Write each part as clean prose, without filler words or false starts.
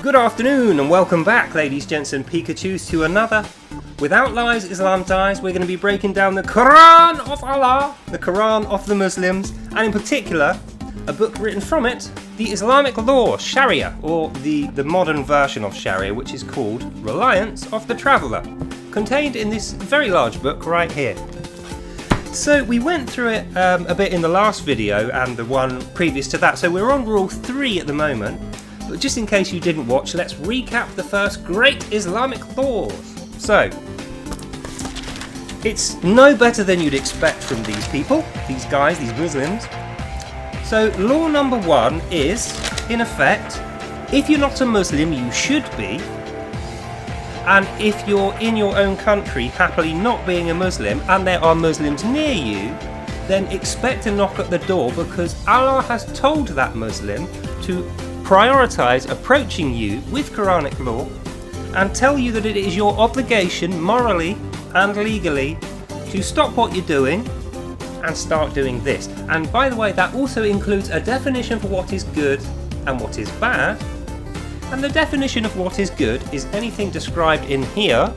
Good afternoon and welcome back, ladies, gents and Pikachus, to another Without Lies Islam Dies. We're going to be breaking down the Quran of Allah, the Quran of the Muslims, and in particular a book written from it, the Islamic law, Sharia, or the modern version of Sharia, which is called Reliance of the Traveller, contained in this very large book right here. So we went through it a bit in the last video and the one previous to that, so we're on rule 3 at the moment. But just in case you didn't watch, let's recap the first great Islamic laws. So, it's no better than you'd expect from these people, these guys, these Muslims. So, law number 1 is, in effect, if you're not a Muslim, you should be. And if you're in your own country, happily not being a Muslim, and there are Muslims near you, then expect a knock at the door, because Allah has told that Muslim to prioritise approaching you with Quranic law and tell you that it is your obligation morally and legally to stop what you're doing and start doing this. And by the way, that also includes a definition for what is good and what is bad. And the definition of what is good is anything described in here.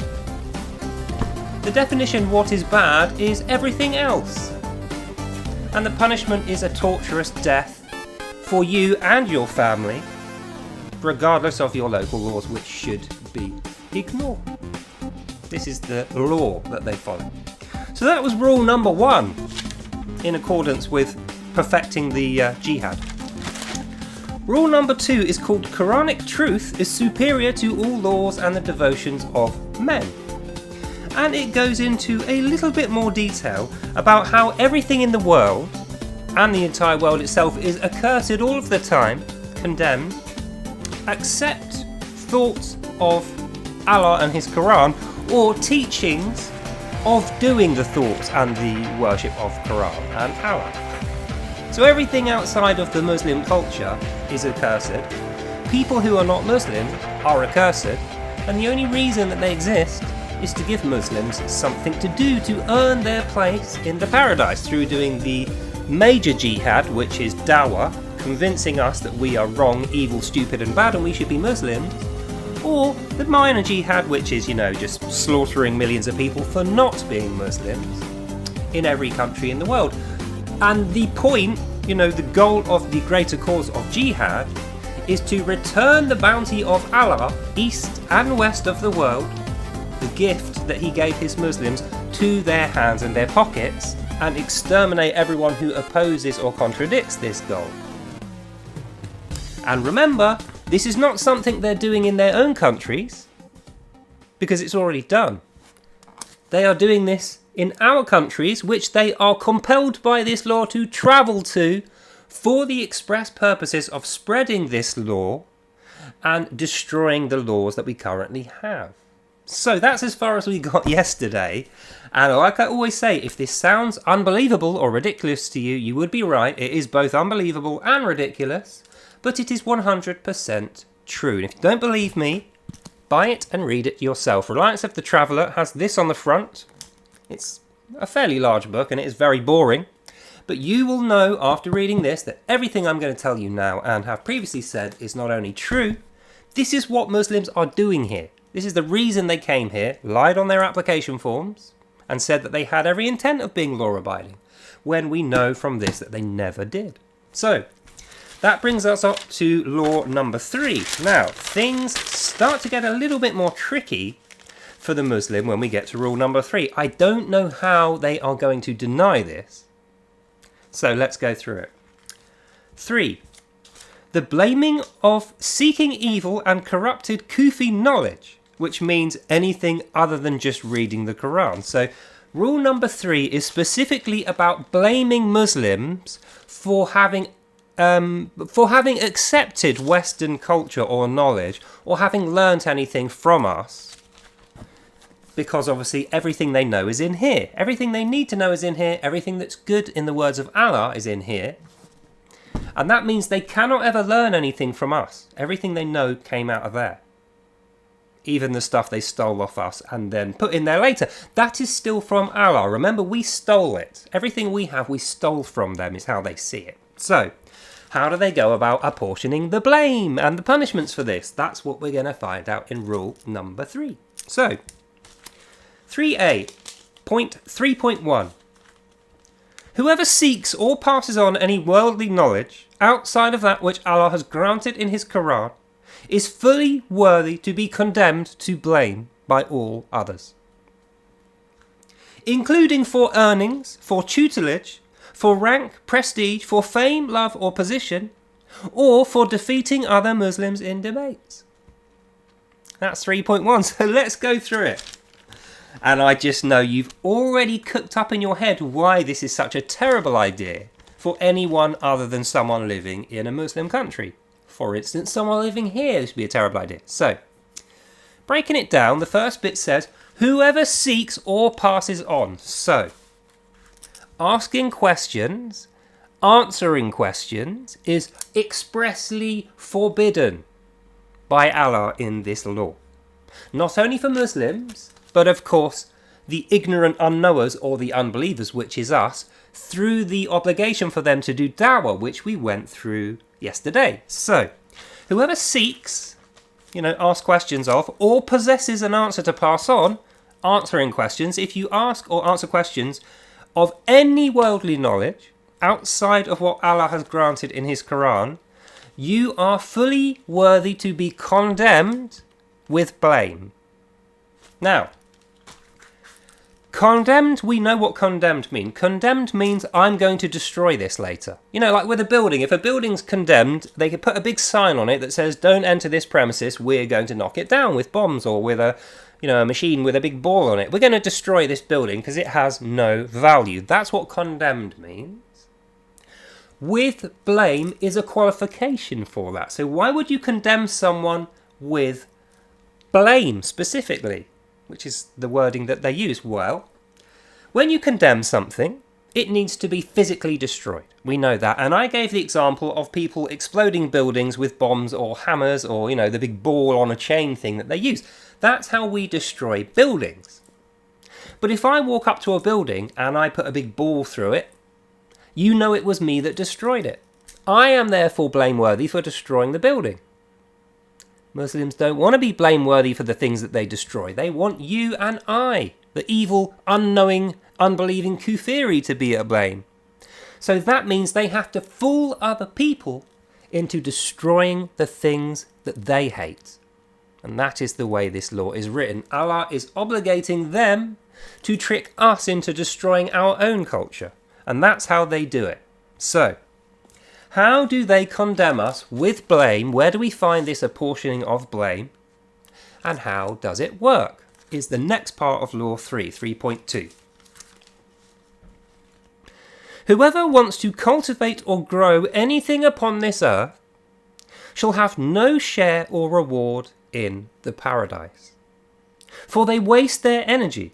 The definition of what is bad is everything else. And the punishment is a torturous death for you and your family, regardless of your local laws, which should be ignored. This is the law that they follow. So that was rule number 1, in accordance with perfecting the jihad. Rule number 2 is called Quranic truth is superior to all laws and the devotions of men. And it goes into a little bit more detail about how everything in the world and the entire world itself is accursed all of the time, condemned, except thoughts of Allah and his Quran, or teachings of doing the thoughts and the worship of Quran and Allah. So everything outside of the Muslim culture is accursed. People who are not Muslim are accursed, and the only reason that they exist is to give Muslims something to do to earn their place in the paradise through doing the major jihad, which is dawah, convincing us that we are wrong, evil, stupid and bad and we should be Muslims, or the minor jihad, which is, just slaughtering millions of people for not being Muslims in every country in the world. And the point, the goal of the greater cause of jihad is to return the bounty of Allah, east and west of the world, the gift that he gave his Muslims, to their hands and their pockets, and exterminate everyone who opposes or contradicts this goal. And remember, this is not something they're doing in their own countries, because it's already done. They are doing this in our countries, which they are compelled by this law to travel to for the express purposes of spreading this law and destroying the laws that we currently have. So that's as far as we got yesterday. And like I always say, if this sounds unbelievable or ridiculous to you, you would be right. It is both unbelievable and ridiculous, but it is 100% true. And if you don't believe me, buy it and read it yourself. Reliance of the Traveller has this on the front. It's a fairly large book and it is very boring, But you will know after reading this that everything I'm going to tell you now and have previously said is not only true, this is what Muslims are doing here. This is the reason they came here, lied on their application forms, and said that they had every intent of being law-abiding, when we know from this that they never did. So, that brings us up to law number 3. Now, things start to get a little bit more tricky for the Muslim when we get to rule number 3. I don't know how they are going to deny this. So let's go through it. 3. The blaming of seeking evil and corrupted Kufi knowledge, which means anything other than just reading the Quran. So rule number 3 is specifically about blaming Muslims for having accepted Western culture or knowledge, or having learnt anything from us, because obviously everything they know is in here. Everything they need to know is in here. Everything that's good in the words of Allah is in here. And that means they cannot ever learn anything from us. Everything they know came out of there. Even the stuff they stole off us and then put in there later. That is still from Allah. Remember, we stole it. Everything we have, we stole from them, is how they see it. So, how do they go about apportioning the blame and the punishments for this? That's what we're going to find out in rule number 3. So, 3a, point 3.1. Whoever seeks or passes on any worldly knowledge outside of that which Allah has granted in his Quran is fully worthy to be condemned to blame by all others, including for earnings, for tutelage, for rank, prestige, for fame, love or position, or for defeating other Muslims in debates. That's 3.1, so let's go through it. And I just know you've already cooked up in your head why this is such a terrible idea for anyone other than someone living in a Muslim country. For instance, someone living here, this would be a terrible idea. So, breaking it down, the first bit says, whoever seeks or passes on. So, asking questions, answering questions is expressly forbidden by Allah in this law. Not only for Muslims, but of course the ignorant unknowers or the unbelievers, which is us, through the obligation for them to do da'wah, which we went through yesterday. So, whoever seeks, ask questions of, or possesses an answer to pass on, answering questions, if you ask or answer questions of any worldly knowledge outside of what Allah has granted in his Quran, you are fully worthy to be condemned with blame. Now, condemned, we know what condemned means. Condemned means I'm going to destroy this later. Like with a building. If a building's condemned, they could put a big sign on it that says, don't enter this premises, we're going to knock it down with bombs or with a machine with a big ball on it. We're going to destroy this building because it has no value. That's what condemned means. With blame is a qualification for that. So why would you condemn someone with blame specifically? Which is the wording that they use. Well, when you condemn something, it needs to be physically destroyed. We know that. And I gave the example of people exploding buildings with bombs or hammers or, the big ball on a chain thing that they use. That's how we destroy buildings. But if I walk up to a building and I put a big ball through it, you know it was me that destroyed it. I am therefore blameworthy for destroying the building. Muslims don't want to be blameworthy for the things that they destroy. They want you and I, the evil, unknowing, unbelieving kufiri, to be at blame. So that means they have to fool other people into destroying the things that they hate. And that is the way this law is written. Allah is obligating them to trick us into destroying our own culture. And that's how they do it. So, how do they condemn us with blame? Where do we find this apportioning of blame? And how does it work? Is the next part of Law 3, 3.2. Whoever wants to cultivate or grow anything upon this earth shall have no share or reward in the paradise, for they waste their energy.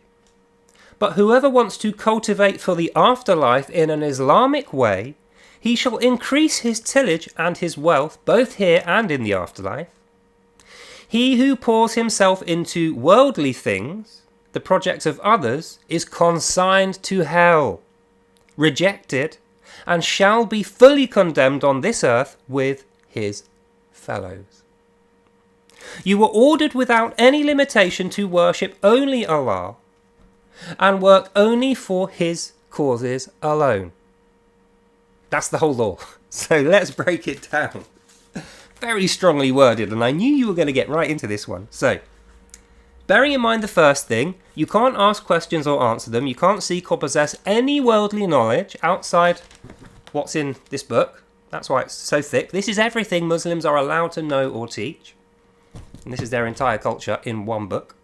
But whoever wants to cultivate for the afterlife in an Islamic way, he shall increase his tillage and his wealth, both here and in the afterlife. He who pours himself into worldly things, the projects of others, is consigned to hell, rejected, and shall be fully condemned on this earth with his fellows. You were ordered without any limitation to worship only Allah and work only for his causes alone. That's the whole law. So let's break it down. Very strongly worded, and I knew you were going to get right into this one. So, bearing in mind the first thing, you can't ask questions or answer them. You can't seek or possess any worldly knowledge outside what's in this book. That's why it's so thick. This is everything Muslims are allowed to know or teach. And this is their entire culture in one book.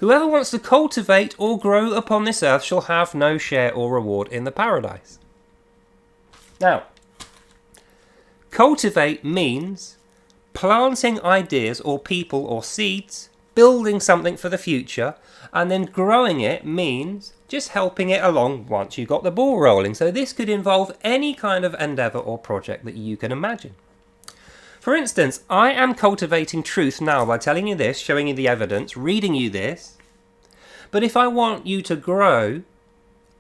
Whoever wants to cultivate or grow upon this earth shall have no share or reward in the paradise. Now, cultivate means planting ideas or people or seeds, building something for the future, and then growing it means just helping it along once you got the ball rolling. So this could involve any kind of endeavour or project that you can imagine. For instance, I am cultivating truth now by telling you this, showing you the evidence, reading you this. But if I want you to grow,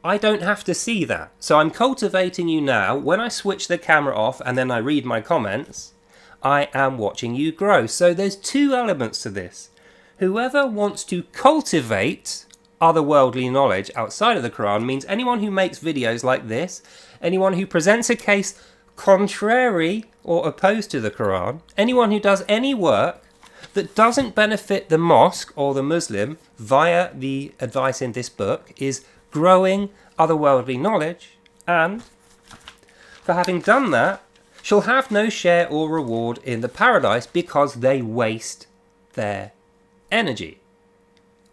I don't have to see that. So I'm cultivating you now. When I switch the camera off and then I read my comments, I am watching you grow. So there's two elements to this. Whoever wants to cultivate otherworldly knowledge outside of the Quran means anyone who makes videos like this, anyone who presents a case contrary or opposed to the Quran, anyone who does any work that doesn't benefit the mosque or the Muslim via the advice in this book is growing otherworldly knowledge, and for having done that, shall have no share or reward in the paradise because they waste their energy.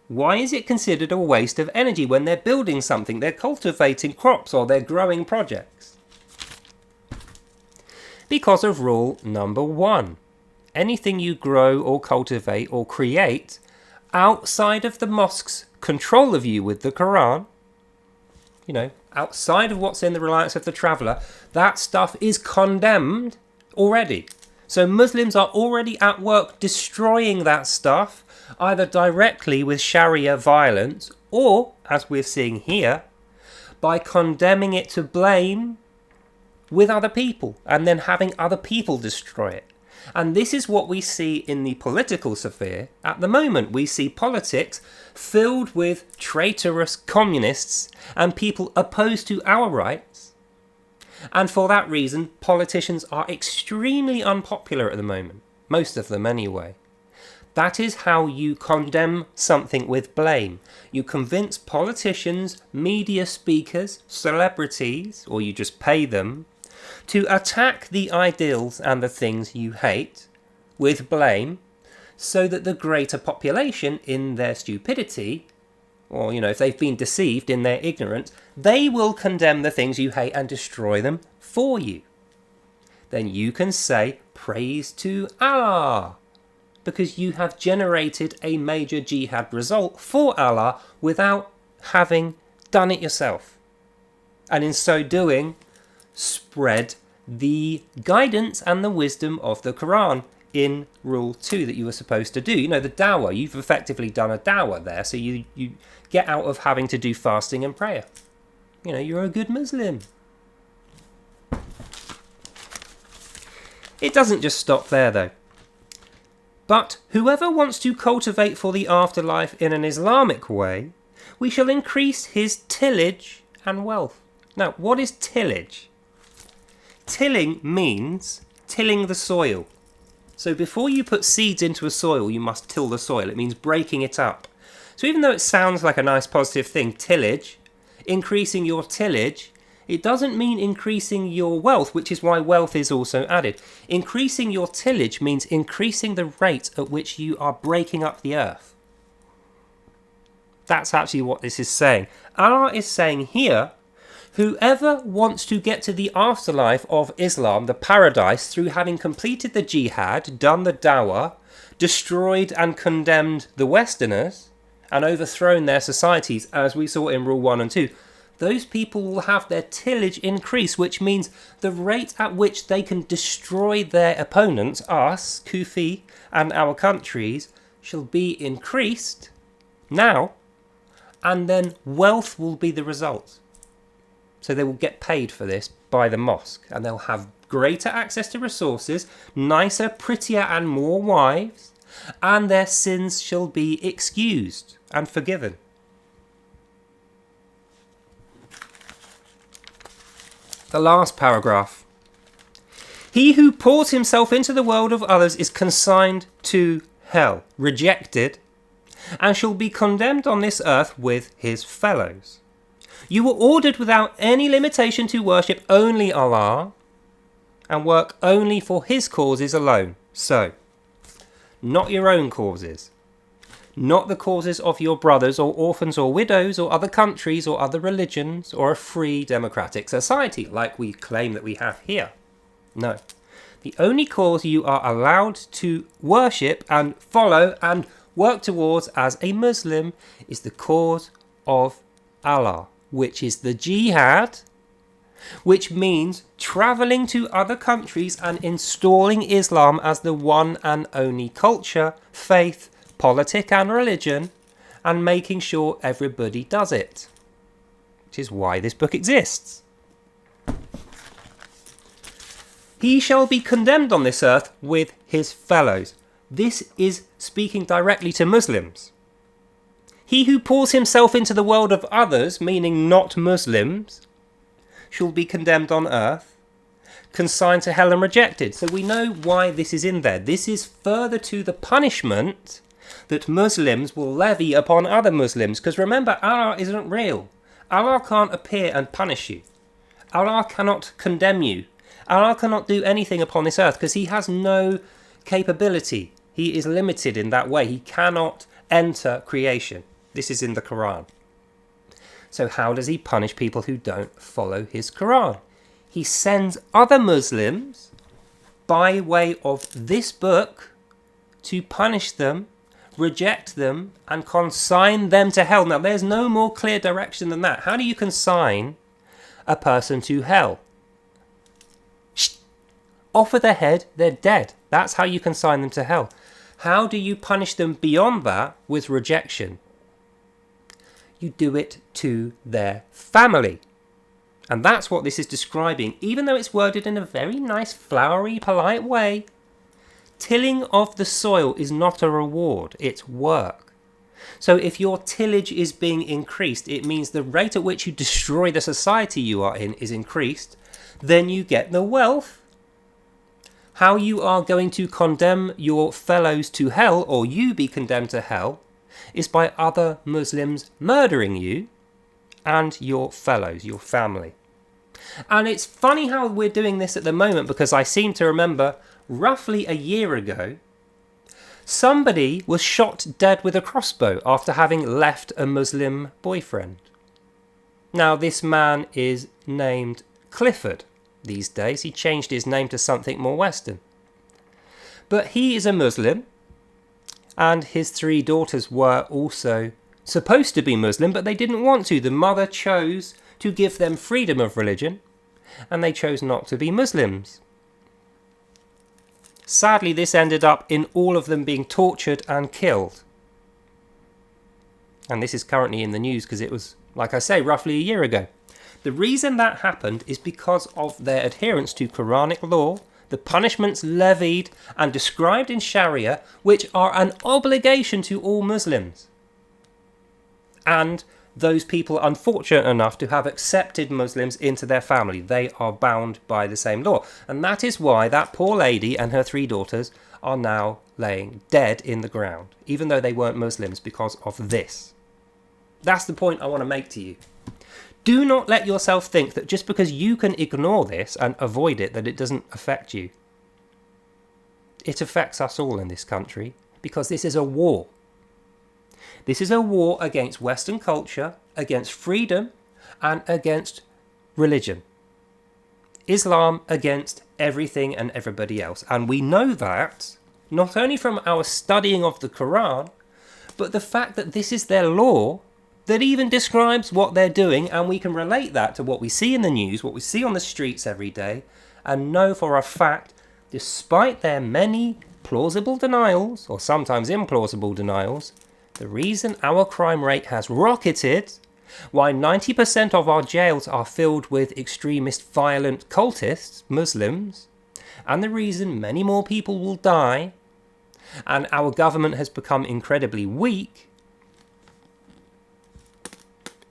Why is it considered a waste of energy when they're building something, they're cultivating crops or they're growing projects? Because of rule number 1. Anything you grow or cultivate or create outside of the mosque's control of you with the Quran, outside of what's in the Reliance of the Traveller, that stuff is condemned already. So Muslims are already at work destroying that stuff, either directly with Sharia violence or, as we're seeing here, by condemning it to blame with other people and then having other people destroy it. And this is what we see in the political sphere at the moment. We see politics filled with traitorous communists and people opposed to our rights. And for that reason, politicians are extremely unpopular at the moment. Most of them anyway. That is how you condemn something with blame. You convince politicians, media speakers, celebrities, or you just pay them, to attack the ideals and the things you hate with blame, so that the greater population, in their stupidity, or if they've been deceived in their ignorance, they will condemn the things you hate and destroy them for you. Then you can say, praise to Allah, because you have generated a major jihad result for Allah without having done it yourself. And in so doing, spread the guidance and the wisdom of the Quran in rule 2 that you were supposed to do. The dawah, you've effectively done a dawah there, so you get out of having to do fasting and prayer. You're a good Muslim. It doesn't just stop there though. But whoever wants to cultivate for the afterlife in an Islamic way, we shall increase his tillage and wealth. Now, what is tillage? Tilling means tilling the soil. So before you put seeds into a soil, you must till the soil. It means breaking it up. So even though it sounds like a nice positive thing, tillage, increasing your tillage, it doesn't mean increasing your wealth, which is why wealth is also added. Increasing your tillage means increasing the rate at which you are breaking up the earth. That's actually what this is saying. Allah is saying here, whoever wants to get to the afterlife of Islam, the paradise, through having completed the jihad, done the dawah, destroyed and condemned the Westerners, and overthrown their societies, as we saw in Rule 1 and 2, those people will have their tillage increase, which means the rate at which they can destroy their opponents, us, Kufi, and our countries, shall be increased now, and then wealth will be the result. So they will get paid for this by the mosque, and they'll have greater access to resources, nicer, prettier and more wives, and their sins shall be excused and forgiven. The last paragraph. He who pours himself into the world of others is consigned to hell, rejected, and shall be condemned on this earth with his fellows. You were ordered without any limitation to worship only Allah and work only for his causes alone. So, not your own causes, not the causes of your brothers or orphans or widows or other countries or other religions or a free democratic society like we claim that we have here. No. The only cause you are allowed to worship and follow and work towards as a Muslim is the cause of Allah, which is the jihad, which means travelling to other countries and installing Islam as the one and only culture, faith, politic and religion, and making sure everybody does it. Which is why this book exists. He shall be condemned on this earth with his fellows. This is speaking directly to Muslims. He who pours himself into the world of others, meaning not Muslims, shall be condemned on earth, consigned to hell and rejected. So we know why this is in there. This is further to the punishment that Muslims will levy upon other Muslims. Because remember, Allah isn't real. Allah can't appear and punish you. Allah cannot condemn you. Allah cannot do anything upon this earth because he has no capability. He is limited in that way. He cannot enter creation. This is in the Quran. So how does he punish people who don't follow his Quran? He sends other Muslims by way of this book to punish them, reject them, and consign them to hell. Now, there's no more clear direction than that. How do you consign a person to hell? Off with their head, they're dead. That's how you consign them to hell. How do you punish them beyond that with rejection? You do it to their family. And that's what this is describing, even though it's worded in a very nice, flowery, polite way. Tilling of the soil is not a reward, it's work. So if your tillage is being increased, it means the rate at which you destroy the society you are in is increased, then you get the wealth. How you are going to condemn your fellows to hell, or you be condemned to hell, is by other Muslims murdering you and your fellows, your family. And it's funny how we're doing this at the moment, because I seem to remember roughly a year ago, somebody was shot dead with a crossbow after having left a Muslim boyfriend. Now, this man is named Clifford. These days, he changed his name to something more Western. But he is a Muslim, and his 3 daughters were also supposed to be Muslim, but they didn't want to. The mother chose to give them freedom of religion, and they chose not to be Muslims. Sadly, this ended up in all of them being tortured and killed. And this is currently in the news because it was, like I say, roughly a year ago. The reason that happened is because of their adherence to Quranic law, the punishments levied and described in Sharia, which are an obligation to all Muslims. And those people unfortunate enough to have accepted Muslims into their family. They are bound by the same law. And that is why that poor lady and her 3 daughters are now laying dead in the ground, even though they weren't Muslims, because of this. That's the point I want to make to you. Do not let yourself think that just because you can ignore this and avoid it, that it doesn't affect you. It affects us all in this country, because this is a war. This is a war against Western culture, against freedom, and against religion. Islam against everything and everybody else. And we know that not only from our studying of the Quran, but the fact that this is their law that even describes what they're doing, and we can relate that to what we see in the news, what we see on the streets every day, and know for a fact, despite their many plausible denials, or sometimes implausible denials, the reason our crime rate has rocketed Why 90% of our jails are filled with extremist, violent cultists, Muslims, and the reason many more people will die, and our government has become incredibly weak,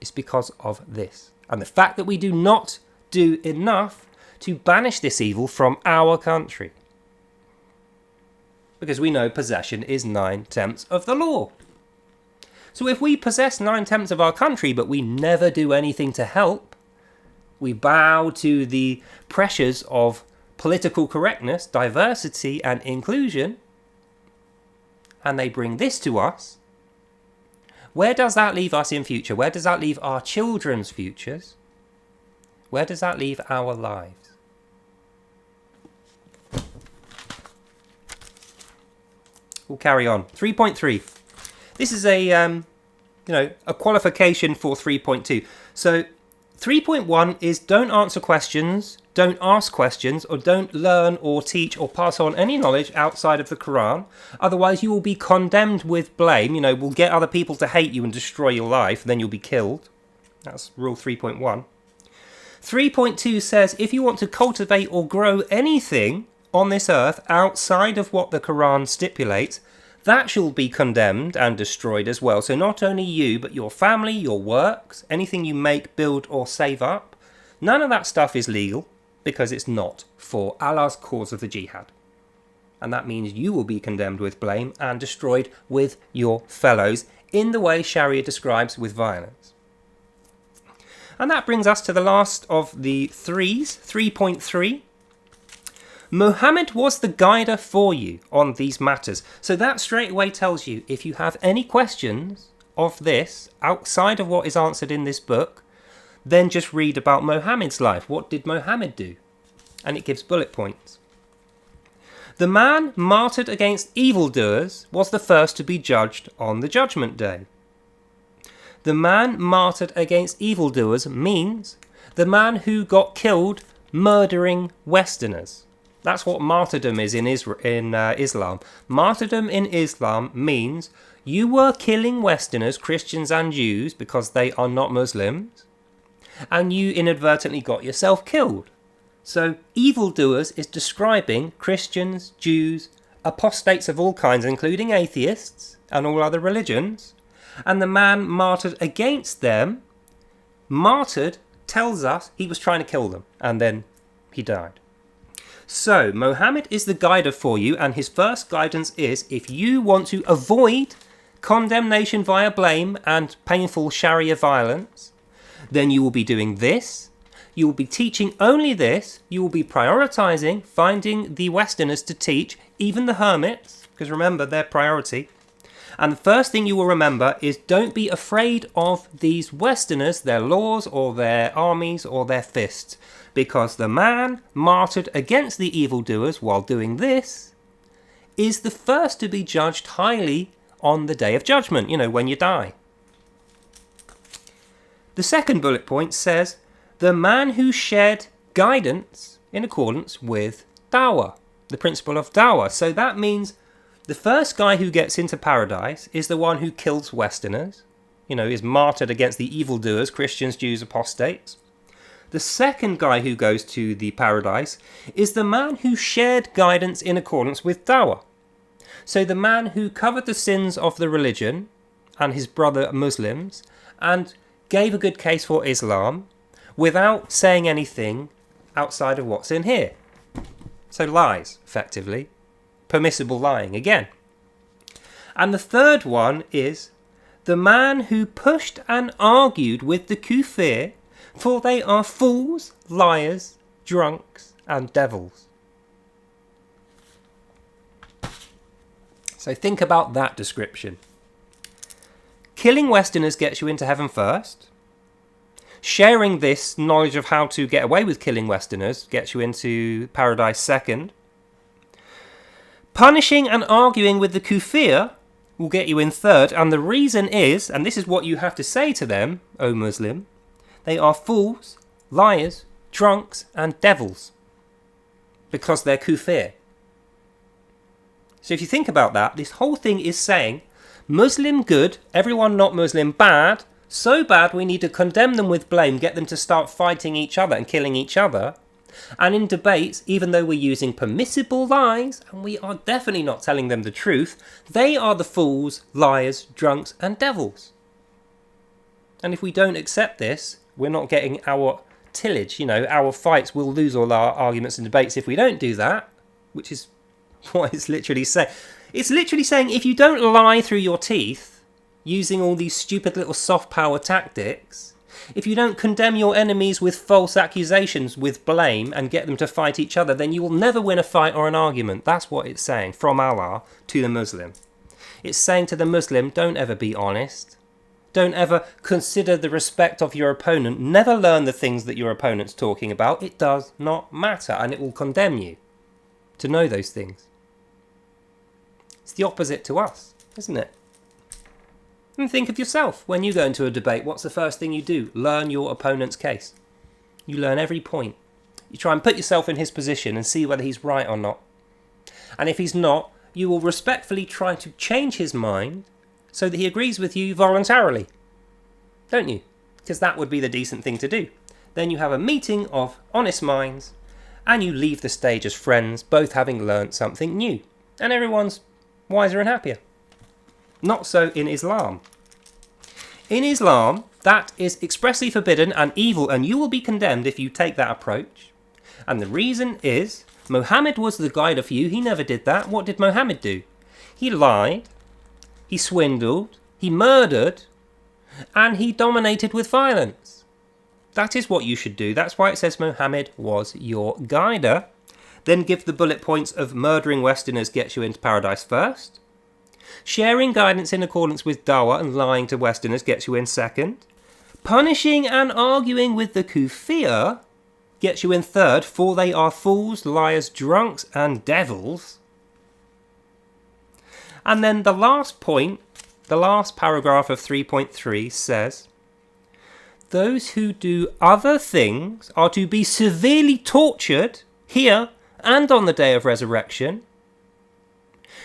is because of this. And the fact that we do not do enough to banish this evil from our country. Because we know possession is 9/10 of the law. So if we possess 9/10 of our country, but we never do anything to help, we bow to the pressures of political correctness, diversity and inclusion, and they bring this to us, where does that leave us in future? Where does that leave our children's futures? Where does that leave our lives? We'll carry on. 3.3. This is a qualification for 3.2. So 3.1 is don't answer questions, don't ask questions, or don't learn or teach or pass on any knowledge outside of the Quran. Otherwise you will be condemned with blame. Will get other people to hate you and destroy your life, and then you'll be killed. That's rule 3.1. 3.2 says if you want to cultivate or grow anything on this earth outside of what the Quran stipulates, that shall be condemned and destroyed as well. So not only you, but your family, your works, anything you make, build or save up, none of that stuff is legal because it's not for Allah's cause of the jihad. And that means you will be condemned with blame and destroyed with your fellows in the way Sharia describes with violence. And that brings us to the last of the threes, 3.3. Muhammad was the guider for you on these matters. So that straight away tells you if you have any questions of this outside of what is answered in this book, then just read about Muhammad's life. What did Muhammad do? And it gives bullet points. The man martyred against evildoers was the first to be judged on the judgment day. The man martyred against evildoers means the man who got killed murdering Westerners. That's what martyrdom is in Islam. Martyrdom in Islam means you were killing Westerners, Christians and Jews, because they are not Muslims, and you inadvertently got yourself killed. So evildoers is describing Christians, Jews, apostates of all kinds, including atheists and all other religions, and the man martyred against them, martyred tells us he was trying to kill them, and then he died. So, Muhammad is the guider for you, and his first guidance is if you want to avoid condemnation via blame and painful Sharia violence, then you will be doing this. You will be teaching only this. You will be prioritizing finding the Westerners to teach, even the hermits, because remember, they're priority. And the first thing you will remember is don't be afraid of these Westerners, their laws or their armies or their fists. Because the man martyred against the evildoers while doing this is the first to be judged highly on the day of judgment, when you die. The second bullet point says, the man who shared guidance in accordance with dawah, the principle of dawah. So that means the first guy who gets into paradise is the one who kills Westerners, is martyred against the evildoers, Christians, Jews, apostates. The second guy who goes to the paradise is the man who shared guidance in accordance with dawah. So the man who covered the sins of the religion and his brother Muslims and gave a good case for Islam without saying anything outside of what's in here. So lies, effectively. Permissible lying again. And the third one is the man who pushed and argued with the kuffar, for they are fools, liars, drunks, and devils. So think about that description. Killing Westerners gets you into heaven first. Sharing this knowledge of how to get away with killing Westerners gets you into paradise second. Punishing and arguing with the kuffar will get you in third. And the reason is, and this is what you have to say to them, O Muslim, they are fools, liars, drunks, and devils. Because they're kuffar. So if you think about that, this whole thing is saying Muslim good, everyone not Muslim bad, So bad we need to condemn them with blame, get them to start fighting each other and killing each other. And in debates, even though we're using permissible lies, and we are definitely not telling them the truth, they are the fools, liars, drunks and devils. And if we don't accept this, we're not getting our tillage, our fights. We'll lose all our arguments and debates if we don't do that, which is what it's literally saying. It's literally saying if you don't lie through your teeth, using all these stupid little soft power tactics, if you don't condemn your enemies with false accusations, with blame, and get them to fight each other, then you will never win a fight or an argument. That's what it's saying from Allah to the Muslim. It's saying to the Muslim, don't ever be honest. Don't ever consider the respect of your opponent. Never learn the things that your opponent's talking about. It does not matter, and it will condemn you to know those things. It's the opposite to us, isn't it? And think of yourself. When you go into a debate, what's the first thing you do? Learn your opponent's case. You learn every point. You try and put yourself in his position and see whether he's right or not. And if he's not, you will respectfully try to change his mind so that he agrees with you voluntarily. Don't you? Because that would be the decent thing to do. Then you have a meeting of honest minds and you leave the stage as friends, both having learnt something new. And everyone's wiser and happier. Not so in Islam. In Islam, that is expressly forbidden and evil, and you will be condemned if you take that approach. And the reason is, Muhammad was the guide of you. He never did that. What did Muhammad do? He lied, he swindled, he murdered, and he dominated with violence. That is what you should do. That's why it says Muhammad was your guider. Then give the bullet points of murdering Westerners gets you into paradise first. Sharing guidance in accordance with dawah and lying to Westerners gets you in second. Punishing and arguing with the kuffar gets you in third, for they are fools, liars, drunks and devils. And then the last point, the last paragraph of 3.3 says, those who do other things are to be severely tortured here and on the day of resurrection.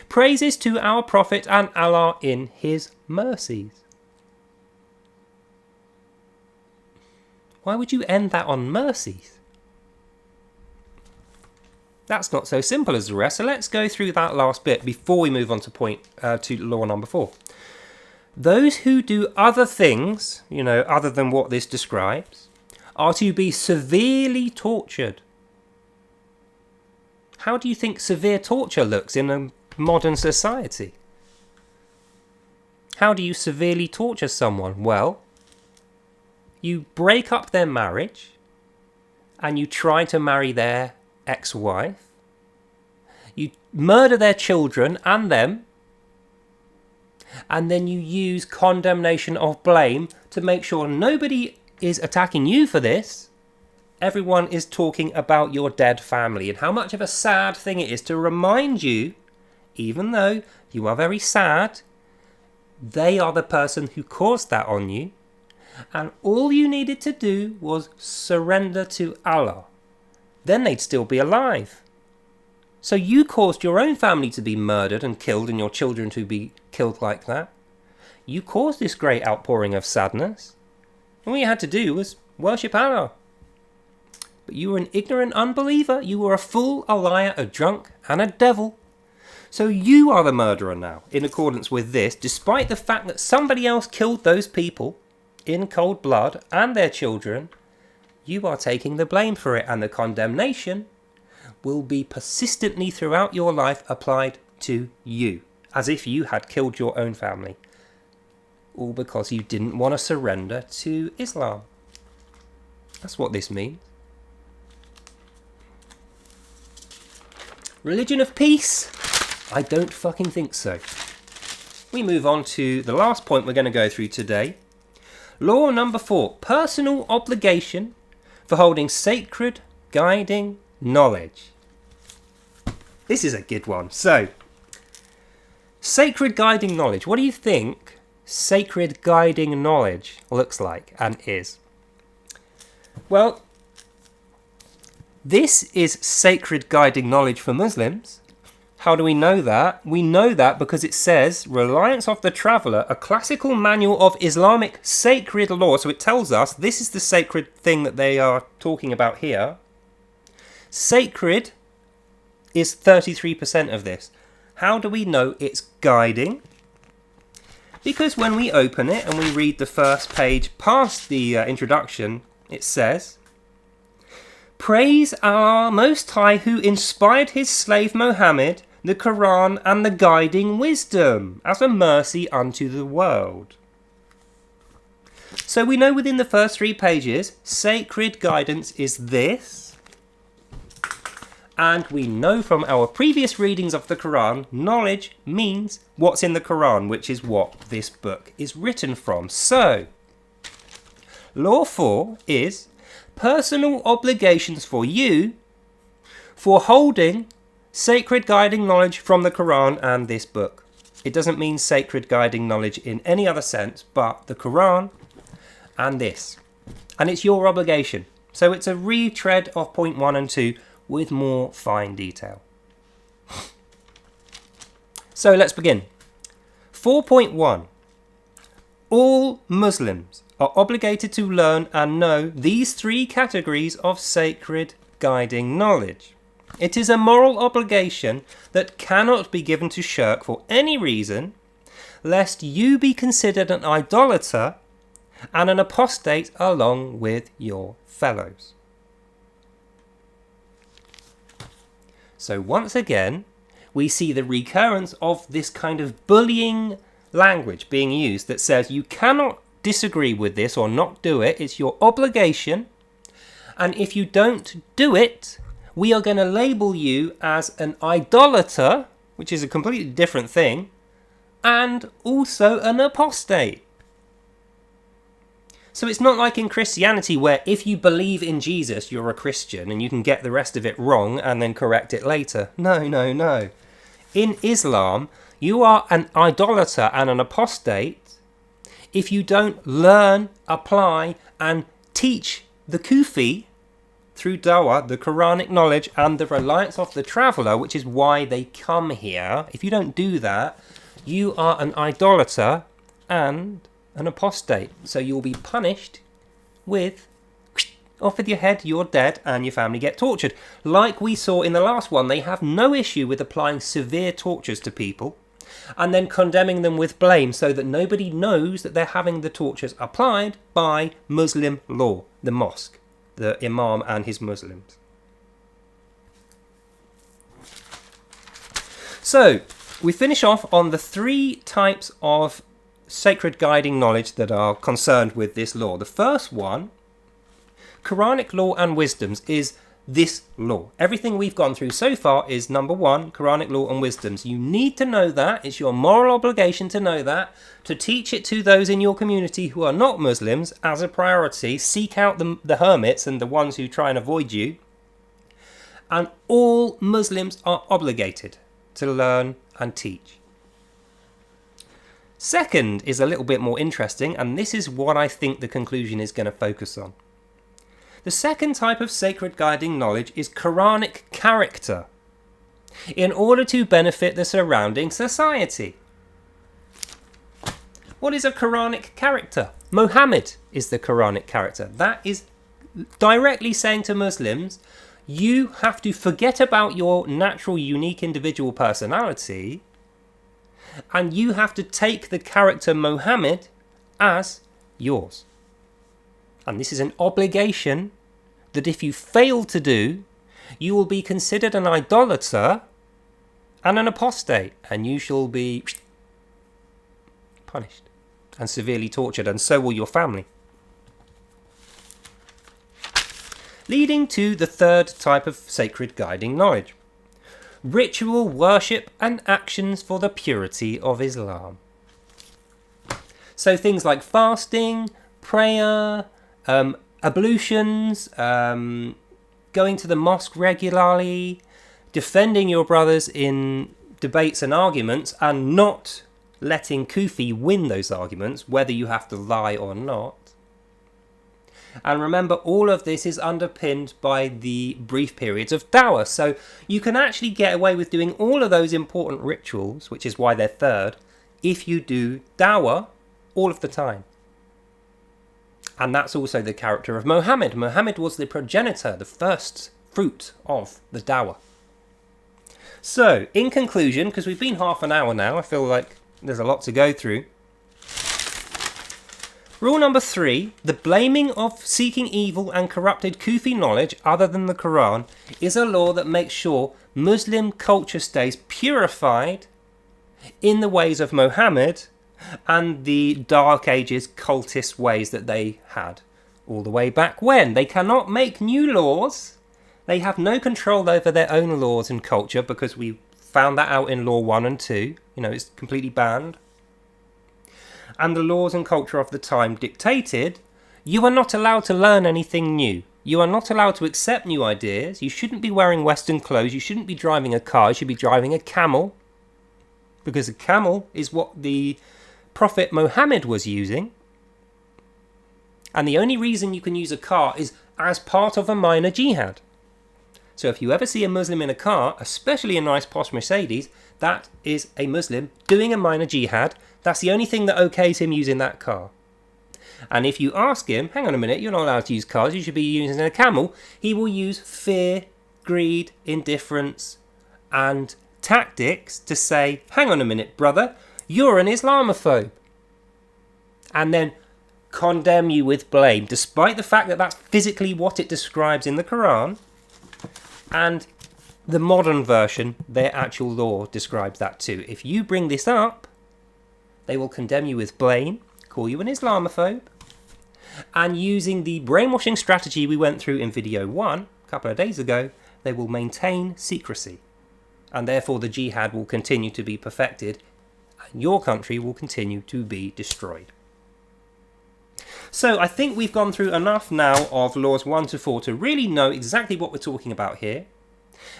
Praises to our Prophet and Allah in his mercies. Why would you end that on mercies? That's not so simple as the rest, so let's go through that last bit before we move on to law number 4. Those who do other things, other than what this describes, are to be severely tortured. How do you think severe torture looks in a modern society? How do you severely torture someone? Well, you break up their marriage and you try to marry their ex-wife. You murder their children and them, and then you use condemnation of blame to make sure nobody is attacking you for this. Everyone is talking about your dead family and how much of a sad thing it is to remind you, even though you are very sad, they are the person who caused that on you, and all you needed to do was surrender to Allah. Then they'd still be alive. So you caused your own family to be murdered and killed, and your children to be killed like that. You caused this great outpouring of sadness. And all you had to do was worship Allah. But you were an ignorant unbeliever. You were a fool, a liar, a drunk, and a devil. So you are the murderer now, in accordance with this, despite the fact that somebody else killed those people in cold blood and their children. You are taking the blame for it, and the condemnation will be persistently throughout your life applied to you, as if you had killed your own family. All because you didn't want to surrender to Islam. That's what this means. Religion of peace? I don't fucking think so. We move on to the last point we're going to go through today. Law number 4. Personal obligation for holding sacred guiding knowledge. This is a good one. So, sacred guiding knowledge. What do you think sacred guiding knowledge looks like and is? Well, this is sacred guiding knowledge for Muslims. How do we know that? We know that because it says, Reliance of the Traveller, a classical manual of Islamic sacred law. So it tells us this is the sacred thing that they are talking about here. Sacred is 33% of this. How do we know it's guiding? Because when we open it and we read the first page past the introduction, it says, Praise Allah Most High who inspired his slave Mohammed, the Quran and the guiding wisdom as a mercy unto the world. So we know within the first 3 pages, sacred guidance is this. And we know from our previous readings of the Quran, knowledge means what's in the Quran, which is what this book is written from. So, Law 4 is personal obligations for you for holding sacred guiding knowledge from the Quran and this book. It doesn't mean sacred guiding knowledge in any other sense, but the Quran and this. And it's your obligation. So it's a retread of point 1 and 2 with more fine detail. So let's begin. 4.1. All Muslims are obligated to learn and know these 3 categories of sacred guiding knowledge. It is a moral obligation that cannot be given to shirk for any reason, lest you be considered an idolater and an apostate along with your fellows. So once again, we see the recurrence of this kind of bullying language being used that says you cannot disagree with this or not do it. It's your obligation. And if you don't do it, we are going to label you as an idolater, which is a completely different thing, and also an apostate. So it's not like in Christianity where if you believe in Jesus, you're a Christian and you can get the rest of it wrong and then correct it later. No, no, no. In Islam, you are an idolater and an apostate if you don't learn, apply and teach the Kufi through Dawah, the Quranic knowledge and the reliance of the traveller, which is why they come here. If you don't do that, you are an idolater and an apostate. So you'll be punished with off with your head, you're dead, and your family get tortured. Like we saw in the last one, they have no issue with applying severe tortures to people and then condemning them with blame so that nobody knows that they're having the tortures applied by Muslim law, the mosque, the Imam and his Muslims. So, we finish off on the 3 types of sacred guiding knowledge that are concerned with this law. The first one, Quranic law and wisdoms, is this law. Everything we've gone through so far is number 1, Quranic law and wisdoms. You need to know that. It's your moral obligation to know that, to teach it to those in your community who are not Muslims as a priority. Seek out the hermits and the ones who try and avoid you. And all Muslims are obligated to learn and teach. Second is a little bit more interesting, and this is what I think the conclusion is going to focus on. The second type of sacred guiding knowledge is Quranic character, in order to benefit the surrounding society. What is a Quranic character? Muhammad is the Quranic character. That is directly saying to Muslims, you have to forget about your natural, unique individual personality, and you have to take the character Muhammad as yours. And this is an obligation that if you fail to do, you will be considered an idolater and an apostate, and you shall be punished and severely tortured, and so will your family. Leading to the third type of sacred guiding knowledge. Ritual worship and actions for the purity of Islam. So things like fasting, prayer, ablutions, going to the mosque regularly, defending your brothers in debates and arguments, and not letting Kufi win those arguments, whether you have to lie or not. And remember, all of this is underpinned by the brief periods of dawah. So you can actually get away with doing all of those important rituals, which is why they're third, if you do dawah all of the time. And that's also the character of Muhammad. Muhammad was the progenitor, the first fruit of the dawah. So, in conclusion, because we've been half an hour now, I feel like there's a lot to go through. Rule number 3, the blaming of seeking evil and corrupted Kufi knowledge other than the Quran is a law that makes sure Muslim culture stays purified in the ways of Muhammad and the Dark Ages cultist ways that they had all the way back when. They cannot make new laws. They have no control over their own laws and culture because we found that out in Law 1 and 2. You know, it's completely banned. And the laws and culture of the time dictated, you are not allowed to learn anything new. You are not allowed to accept new ideas. You shouldn't be wearing Western clothes. You shouldn't be driving a car. You should be driving a camel. Because a camel is what the Prophet Muhammad was using. And the only reason you can use a car is as part of a minor jihad. So if you ever see a Muslim in a car, especially a nice posh Mercedes, that is a Muslim doing a minor jihad. That's the only thing that okays him using that car. And if you ask him, hang on a minute, you're not allowed to use cars, you should be using a camel, he will use fear, greed, indifference, and tactics to say, hang on a minute, brother, you're an Islamophobe. And then condemn you with blame, despite the fact that that's physically what it describes in the Quran. And the modern version, their actual law describes that too. If you bring this up, they will condemn you with blame, call you an Islamophobe, and using the brainwashing strategy we went through in video 1 a couple of days ago, they will maintain secrecy. And therefore the jihad will continue to be perfected, and your country will continue to be destroyed. So I think we've gone through enough now of laws 1 to 4 to really know exactly what we're talking about here,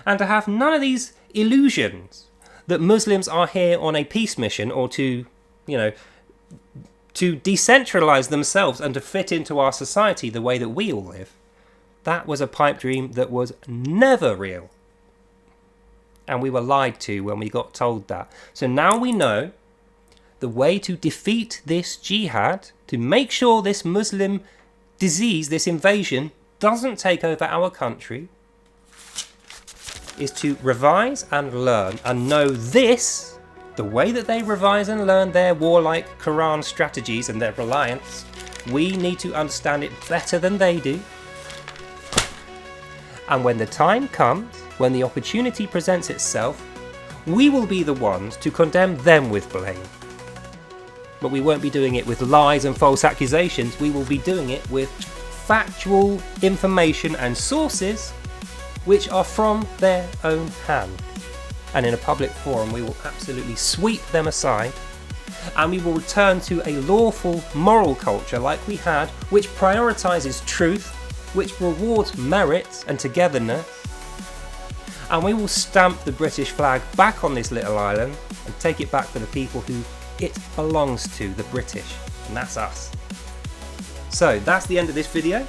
and to have none of these illusions that Muslims are here on a peace mission or to, to decentralize themselves and to fit into our society the way that we all live. That was a pipe dream that was never real. And we were lied to when we got told that. So now we know the way to defeat this jihad, to make sure this Muslim disease, this invasion, doesn't take over our country, is to revise and learn and know this, the way that they revise and learn their warlike Quran strategies and their reliance, we need to understand it better than they do. And when the time comes, when the opportunity presents itself, we will be the ones to condemn them with blame. But we won't be doing it with lies and false accusations. We will be doing it with factual information and sources which are from their own hand. And in a public forum, we will absolutely sweep them aside, and we will return to a lawful moral culture like we had, which prioritizes truth, which rewards merit and togetherness. And we will stamp the British flag back on this little island and take it back for the people who it belongs to, the British, and that's us. So that's the end of this video.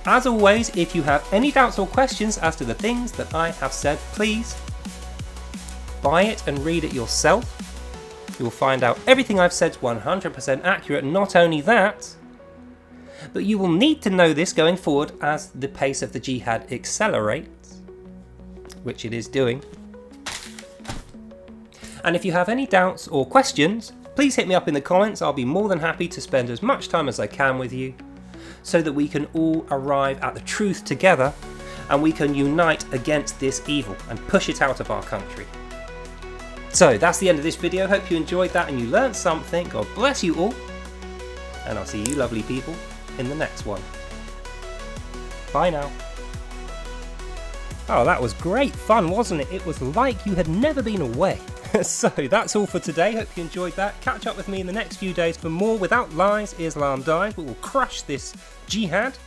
As always, if you have any doubts or questions as to the things that I have said, please buy it and read it yourself. You will find out everything I've said is 100% accurate. Not only that, but you will need to know this going forward as the pace of the jihad accelerates, which it is doing. And if you have any doubts or questions, please hit me up in the comments. I'll be more than happy to spend as much time as I can with you so that we can all arrive at the truth together and we can unite against this evil and push it out of our country. So that's the end of this video. Hope you enjoyed that and you learned something. God bless you all. And I'll see you lovely people in the next one. Bye now. Oh, that was great fun, wasn't it? It was like you had never been away. So that's all for today. Hope you enjoyed that. Catch up with me in the next few days for more Without Lies, Islam Dies. We will crush this jihad.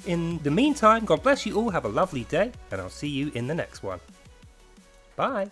In the meantime, God bless you all. Have a lovely day, and I'll see you in the next one. Bye.